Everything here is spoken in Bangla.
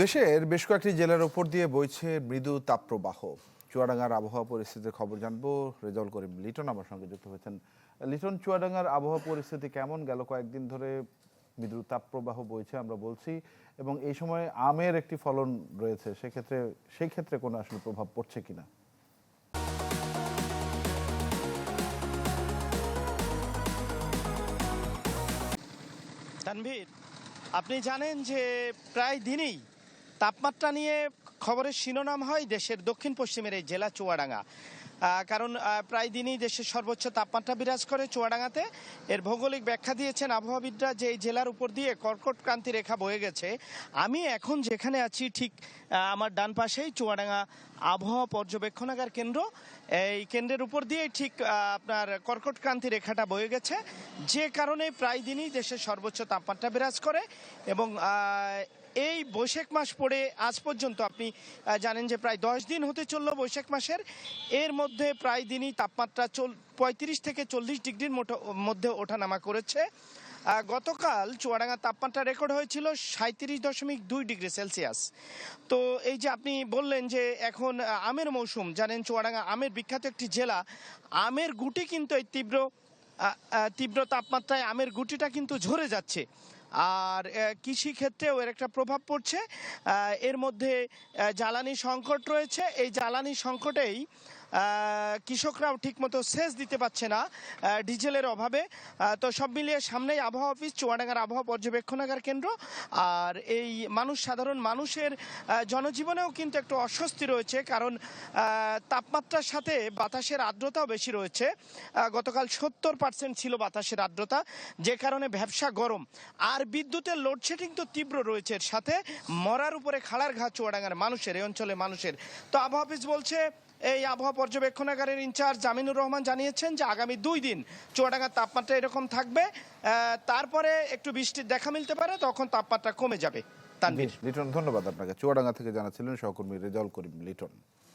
দেশের বেশ কয়েকটি জেলার উপর দিয়ে বইছে মৃদু তাপপ্রবাহ। চুয়াডাঙ্গার আবহাওয়া পরিস্থিতির খবর জানবো। রেজাউল করিম লিটন আমার সঙ্গে যুক্ত হয়েছেন। লিটন, চুয়াডাঙ্গার আবহাওয়া পরিস্থিতি কেমন? গেল কয়েকদিন ধরে মৃদু তাপপ্রবাহ বইছে আমরা বলছি, এবং এই সময় আমের একটি ফলন রয়েছে, সেই ক্ষেত্রে কোনো আসলে প্রভাব পড়ছে কিনা? তানভীর, আপনি জানেন যে প্রায় দিনই তাপমাত্রা নিয়ে খবরের শিরোনাম হয় দেশের দক্ষিণ পশ্চিমের এই জেলা চুয়াডাঙ্গা। কারণ প্রায় দিনই দেশের সর্বোচ্চ তাপমাত্রা বিরাজ করে চুয়াডাঙ্গাতে। এর ভৌগোলিক ব্যাখ্যা দিয়েছেন আবহাওয়াবিদরা যে এই জেলার উপর দিয়ে কর্কট ক্রান্তি রেখা বয়ে গেছে। আমি এখন যেখানে আছি ঠিক আমার ডান পাশেই চুয়াডাঙ্গা আবহাওয়া পর্যবেক্ষণাগার কেন্দ্র। এই কেন্দ্রের উপর দিয়ে ঠিক আপনার কর্কট ক্রান্তি রেখাটা বয়ে গেছে, যে কারণে প্রায় দিনই দেশের সর্বোচ্চ তাপমাত্রা বিরাজ করে। এবং এই বৈশাখ মাস পড়ে আজ পর্যন্ত আপনি জানেন যে প্রায় 10 দিন হতে চলল বৈশাখ মাসের। এর মধ্যে প্রায় দিনই তাপমাত্রা 35 থেকে 40 ডিগ্রির মধ্যে ওঠানামা করেছে। গতকাল চুয়াডাঙ্গা তাপমাত্রা রেকর্ড হয়েছিল 37.2 ডিগ্রি সেলসিয়াস। তো এই যে আপনি বললেন যে এখন আমের মৌসুম, জানেন চুয়াডাঙ্গা আমের বিখ্যাত একটি জেলা। আমের গুটি কিন্তু এই তীব্র তাপমাত্রায় আমের গুটিটা কিন্তু ঝরে যাচ্ছে। আর কৃষি ক্ষেত্রেও এর একটা প্রভাব পড়ছে। এর মধ্যে জ্বালানি সংকট রয়েছে। এই জ্বালানি সংকটেই কৃষকরাও ঠিকমতো সেচ দিতে পারছে না ডিজেলের অভাবে। তো সব মিলিয়ে সামনেই আবহাওয়া অফিস, চুয়াডাঙ্গার আবহাওয়া পর্যবেক্ষণাগার কেন্দ্র। আর এই সাধারণ মানুষের জনজীবনেও কিন্তু একটু অস্বস্তি রয়েছে, কারণ তাপমাত্রার সাথে বাতাসের আর্দ্রতাও বেশি রয়েছে। গতকাল 70% ছিল বাতাসের আর্দ্রতা, যে কারণে ভ্যাপসা গরম। আর বিদ্যুতের লোডশেডিং তো তীব্র রয়েছে, এর সাথে মরার উপরে খাড়ার ঘা চুয়াডাঙ্গার মানুষের, এই অঞ্চলের মানুষের। তো আবহাওয়া অফিস বলছে, এই আবহাওয়া পর্যবেক্ষণাগারের ইনচার্জ জামিনুর রহমান জানিয়েছেন যে আগামী 2 দিন চুয়াডাঙ্গার তাপমাত্রা এরকম থাকবে। তারপরে একটু বৃষ্টির দেখা মিলতে পারে, তখন তাপমাত্রা কমে যাবে। তানভীর, লিটন, ধন্যবাদ আপনাকে। চুয়াডাঙ্গা থেকে জানাচ্ছিলেন সহকর্মী রেজাউল করিম লিটন।